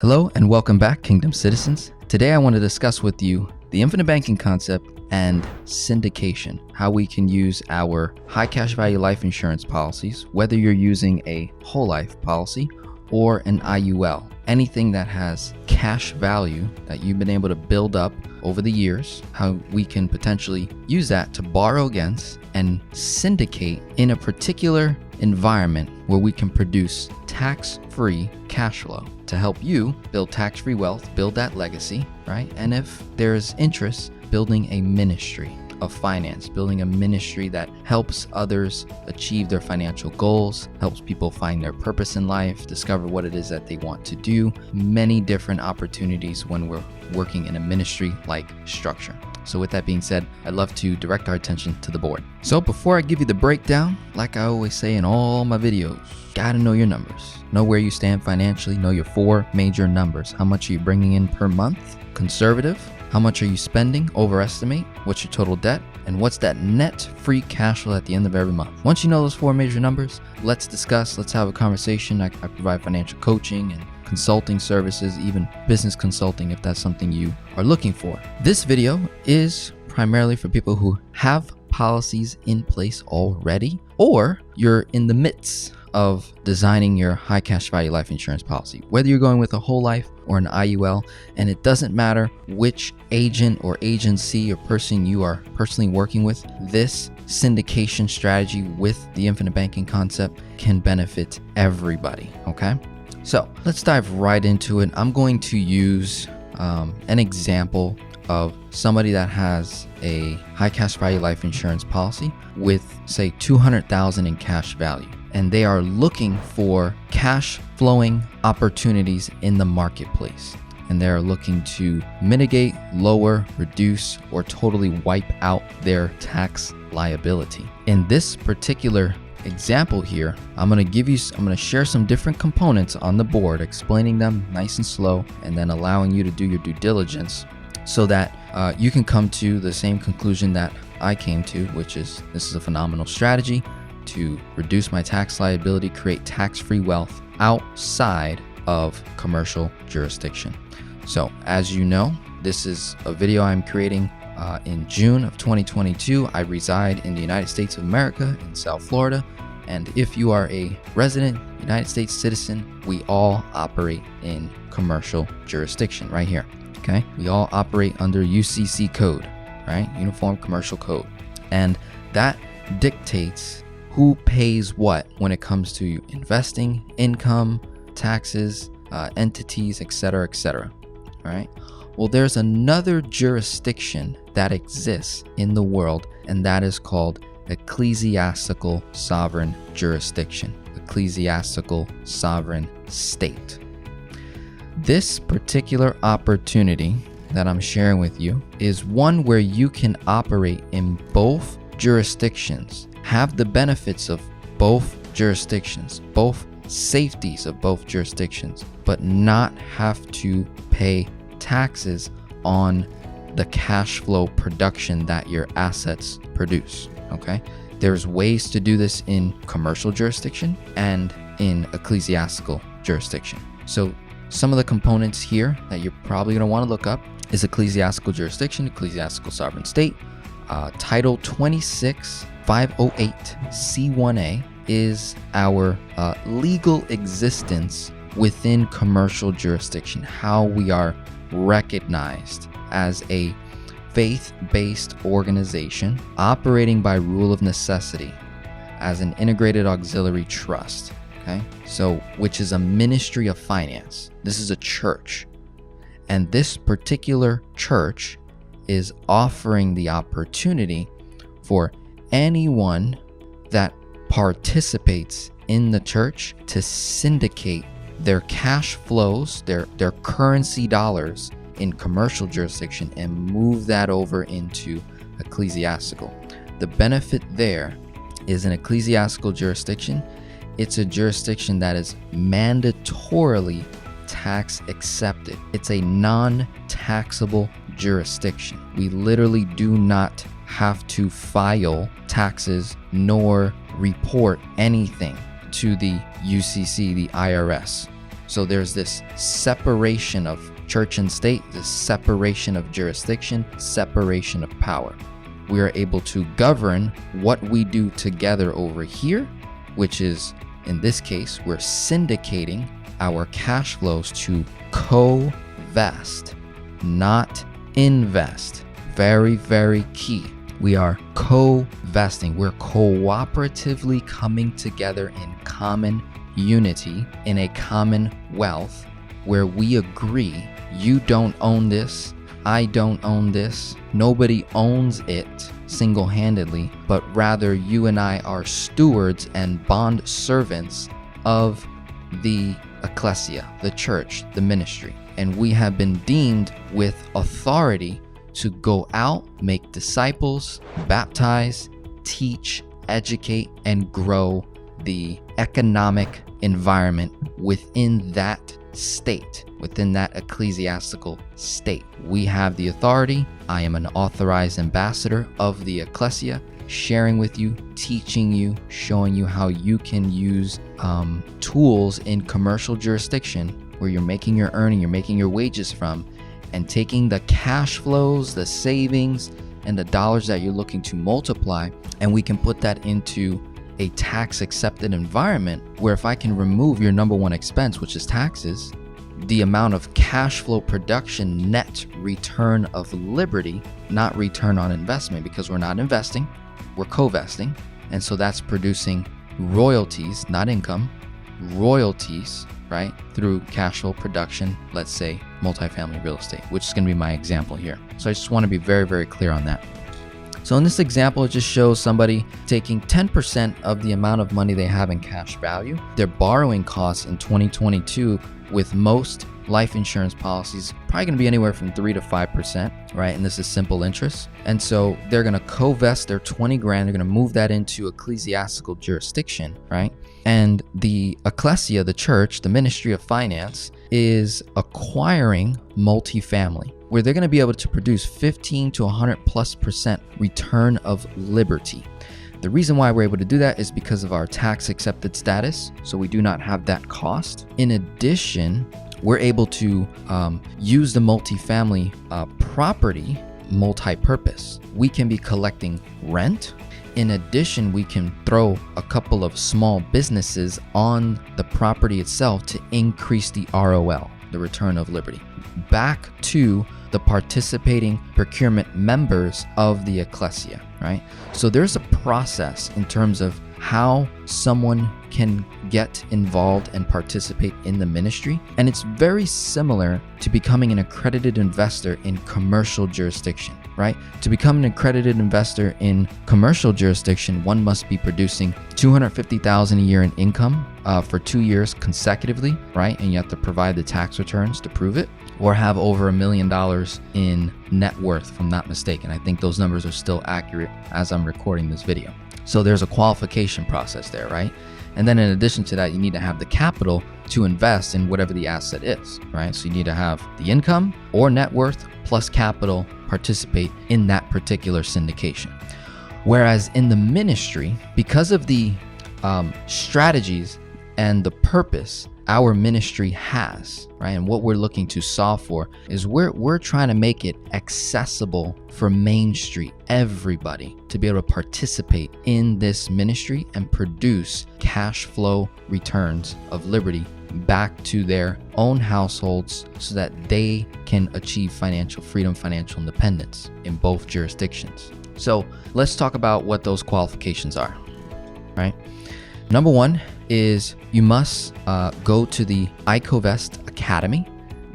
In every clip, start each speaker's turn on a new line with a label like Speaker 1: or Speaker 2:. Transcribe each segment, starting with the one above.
Speaker 1: Hello and welcome back, Kingdom citizens. Today I want to discuss with you the infinite banking concept and syndication, how we can use our high cash value life insurance policies, whether you're using a whole life policy or an IUL, anything that has cash value that you've been able to build up over the years, how we can potentially use that to borrow against and syndicate in a particular environment where we can produce tax-free cash flow to help you build tax-free wealth, build that legacy, right? And if there's interest, building a ministry of finance, building a ministry that helps others achieve their financial goals, helps people find their purpose in life, discover what it is that they want to do. Many different opportunities when we're working in a ministry-like structure. So with that being said, I'd love to direct our attention to the board. So before I give you the breakdown, like I always say in all my videos, gotta know your numbers. Know where you stand financially, know your four major numbers. How much are you bringing in per month? Conservative. How much are you spending? Overestimate. What's your total debt? And what's that net free cash flow at the end of every month? Once you know those four major numbers, let's discuss, let's have a conversation. I provide financial coaching and consulting services, even business consulting if that's something you are looking for. This video is primarily for people who have policies in place already, or you're in the midst of designing your high cash value life insurance policy, whether you're going with a whole life or an IUL, and it doesn't matter which agent or agency or person you are personally working with, this syndication strategy with the infinite banking concept can benefit everybody, okay? So let's dive right into it. I'm going to use an example of somebody that has a high cash value life insurance policy with, say, $200,000 in cash value, and they are looking for cash flowing opportunities in the marketplace. And they're looking to mitigate, lower, reduce, or totally wipe out their tax liability. In this particular example here, I'm going to share some different components on the board, explaining them nice and slow, and then allowing you to do your due diligence so that you can come to the same conclusion that I came to, which is this is a phenomenal strategy to reduce my tax liability, create tax-free wealth outside of commercial jurisdiction. So as you know, this is a video I'm creating in June of 2022. I reside in the United States of America in South Florida. And if you are a resident United States citizen, we all operate in commercial jurisdiction right here. Okay. We all operate under UCC code, right? Uniform Commercial Code. And that dictates who pays what when it comes to investing, income, taxes, entities, etc., etc. All right. Well, there's another jurisdiction that exists in the world, and that is called ecclesiastical sovereign jurisdiction, ecclesiastical sovereign state. This particular opportunity that I'm sharing with you is one where you can operate in both jurisdictions, have the benefits of both jurisdictions, both safeties of both jurisdictions, but not have to pay taxes on the cash flow production that your assets produce, okay? There's ways to do this in commercial jurisdiction and in ecclesiastical jurisdiction. So some of the components here that you're probably gonna wanna look up is ecclesiastical jurisdiction, ecclesiastical sovereign state. Title 26508 C1A is our legal existence within commercial jurisdiction, how we are recognized as a faith-based organization operating by rule of necessity as an integrated auxiliary trust, okay? So, which is a ministry of finance. This is a church. And this particular church is offering the opportunity for anyone that participates in the church to syndicate their cash flows, their currency dollars in commercial jurisdiction and move that over into ecclesiastical. The benefit there is an ecclesiastical jurisdiction. It's a jurisdiction that is mandatorily tax accepted. It's a non-taxable jurisdiction. We literally do not have to file taxes nor report anything to the UCC, the IRS. So there's this separation of church and state, this separation of jurisdiction, separation of power. We are able to govern what we do together over here, which is, in this case, we're syndicating our cash flows to co-vest, not invest. Very, very key. We are co-vesting. We're cooperatively coming together in common unity, in a common wealth, where we agree, you don't own this, I don't own this, nobody owns it single-handedly, but rather you and I are stewards and bond servants of the ecclesia, the church, the ministry. And we have been deemed with authority to go out, make disciples, baptize, teach, educate, and grow the economic environment within that state, within that ecclesiastical state. We have the authority. I am an authorized ambassador of the ecclesia, sharing with you, teaching you, showing you how you can use tools in commercial jurisdiction where you're making your earning, you're making your wages from, and taking the cash flows, the savings, and the dollars that you're looking to multiply, and we can put that into a tax accepted environment where if I can remove your number one expense, which is taxes, the amount of cash flow production, net return of liberty, not return on investment, because we're not investing, we're co-vesting. And so that's producing royalties, not income, royalties, right? Through cash flow production, let's say multifamily real estate, which is going to be my example here. So I just want to be very, very clear on that. So in this example, it just shows somebody taking 10% of the amount of money they have in cash value. Their borrowing costs in 2022 with most life insurance policies probably going to be anywhere from 3 to 5%, right? And this is simple interest. And so they're going to co-vest their 20 grand. They're going to move that into ecclesiastical jurisdiction, right? And the ecclesia, the church, the ministry of finance, is acquiring multifamily, where they're going to be able to produce 15 to 100+% return of liberty. The reason why we're able to do that is because of our tax accepted status. So we do not have that cost. In addition, we're able to use the multifamily property multi-purpose. We can be collecting rent. In addition, we can throw a couple of small businesses on the property itself to increase the ROL, the return of liberty, back to the participating procurement members of the ecclesia, right? So there's a process in terms of how someone can get involved and participate in the ministry. And it's very similar to becoming an accredited investor in commercial jurisdiction, right? To become an accredited investor in commercial jurisdiction, one must be producing $250,000 a year in income for 2 years consecutively, right? And you have to provide the tax returns to prove it, or have over $1 million in net worth, if I'm not mistaken. I think those numbers are still accurate as I'm recording this video. So there's a qualification process there, right? And then in addition to that, you need to have the capital to invest in whatever the asset is, right? So you need to have the income or net worth plus capital participate in that particular syndication. Whereas in the ministry, because of the strategies and the purpose our ministry has, right? And what we're looking to solve for is we're trying to make it accessible for Main Street, everybody, to be able to participate in this ministry and produce cash flow returns of liberty back to their own households so that they can achieve financial freedom, financial independence in both jurisdictions. So let's talk about what those qualifications are, right? Number one is you must go to the iCovest Academy.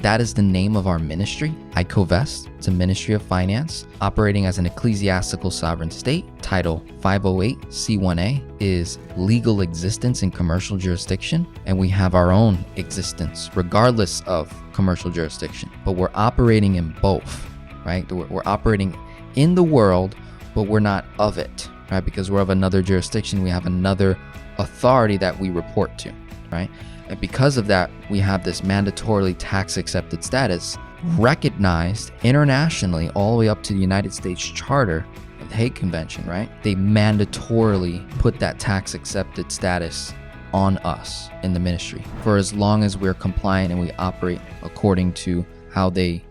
Speaker 1: That is the name of our ministry, iCovest. It's a ministry of finance operating as an ecclesiastical sovereign state. Title 508 C1A is legal existence in commercial jurisdiction, and we have our own existence regardless of commercial jurisdiction. But we're operating in both, right? We're operating in the world, but we're not of it, right? Because we're of another jurisdiction, we have another authority that we report to, right? And because of that, we have this mandatorily tax accepted status recognized internationally all the way up to the United States Charter of the Hague Convention, right? They mandatorily put that tax accepted status on us in the ministry for as long as we're compliant and we operate according to how they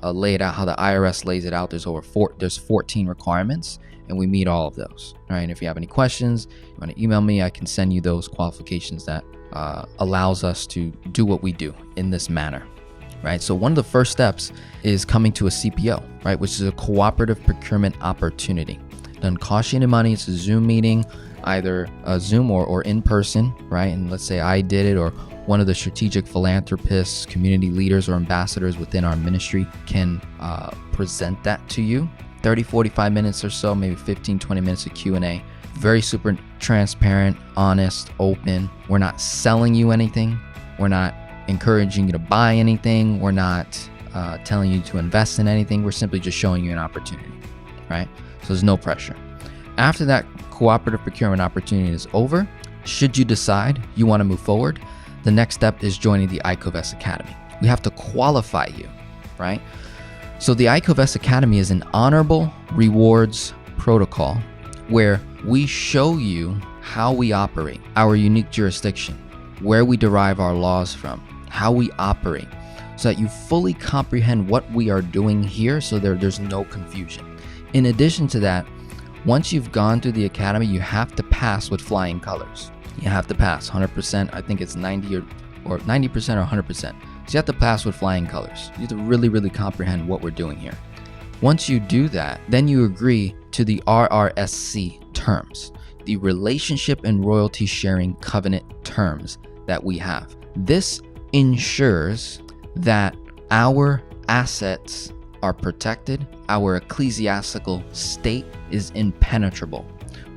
Speaker 1: lay it out, how the IRS lays it out. There's 14 requirements, and we meet all of those. All right. And if you have any questions, you want to email me, I can send you those qualifications that allows us to do what we do in this manner. Right. So one of the first steps is coming to a CPO, right, which is a cooperative procurement opportunity. Doesn't cost you any money. It's a Zoom meeting, either a Zoom or in person, right? And let's say I did it, or one of the strategic philanthropists, community leaders, or ambassadors within our ministry can present that to you. 30, 45 minutes or so, maybe 15, 20 minutes of Q&A. Very super transparent, honest, open. We're not selling you anything. We're not encouraging you to buy anything. We're not telling you to invest in anything. We're simply just showing you an opportunity, right? So there's no pressure. After that cooperative procurement opportunity is over, should you decide you want to move forward, the next step is joining the ICOVES Academy. We have to qualify you, right? So the ICOVES Academy is an honorable rewards protocol where we show you how we operate, our unique jurisdiction, where we derive our laws from, how we operate, so that you fully comprehend what we are doing here, so there's no confusion. In addition to that, once you've gone through the academy, you have to pass with flying colors. You have to pass 100%. I think it's 90 or 90% or 100%. So you have to pass with flying colors. You have to really, really comprehend what we're doing here. Once you do that, then you agree to the RRSC terms, the relationship and royalty sharing covenant terms that we have. This ensures that our assets are protected, our ecclesiastical state is impenetrable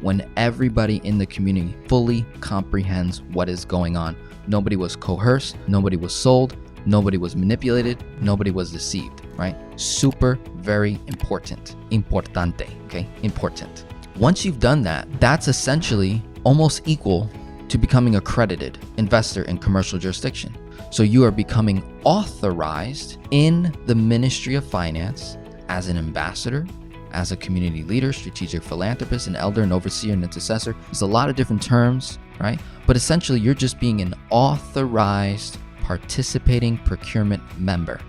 Speaker 1: when everybody in the community fully comprehends what is going on. Nobody was coerced, nobody was sold, nobody was manipulated, nobody was deceived, right? Super, very important. Importante, okay? Important. Once you've done that, that's essentially almost equal to becoming an accredited investor in commercial jurisdiction. So you are becoming authorized in the Ministry of Finance as an ambassador, as a community leader, strategic philanthropist, an elder, an overseer, an intercessor. There's a lot of different terms, right? But essentially, you're just being an authorized participating procurement member.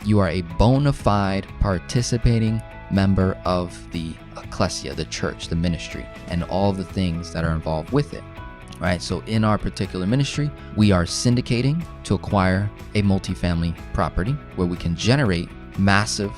Speaker 1: You are a bona fide participating member of the ecclesia, the church, the ministry, and all the things that are involved with it. Right, so in our particular ministry, we are syndicating to acquire a multifamily property where we can generate massive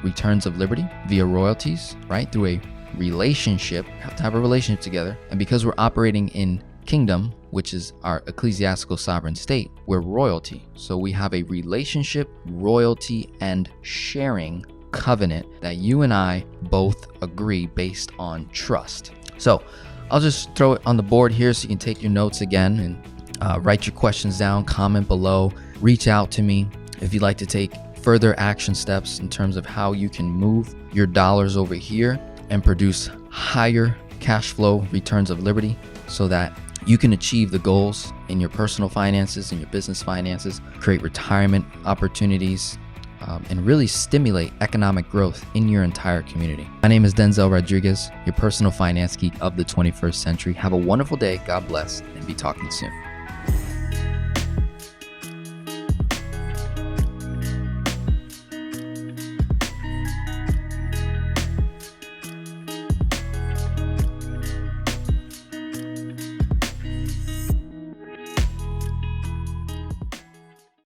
Speaker 1: returns of liberty via royalties, right? Through a relationship, we have to have a relationship together. And because we're operating in kingdom, which is our ecclesiastical sovereign state, we're royalty. So we have a relationship, royalty, and sharing covenant that you and I both agree based on trust. So I'll just throw it on the board here so you can take your notes again and write your questions down, comment below, reach out to me if you'd like to take further action steps in terms of how you can move your dollars over here and produce higher cash flow returns of liberty so that you can achieve the goals in your personal finances and your business finances, create retirement opportunities, and really stimulate economic growth in your entire community. My name is Denzel Rodriguez, your personal finance geek of the 21st century. Have a wonderful day. God bless, and be talking soon.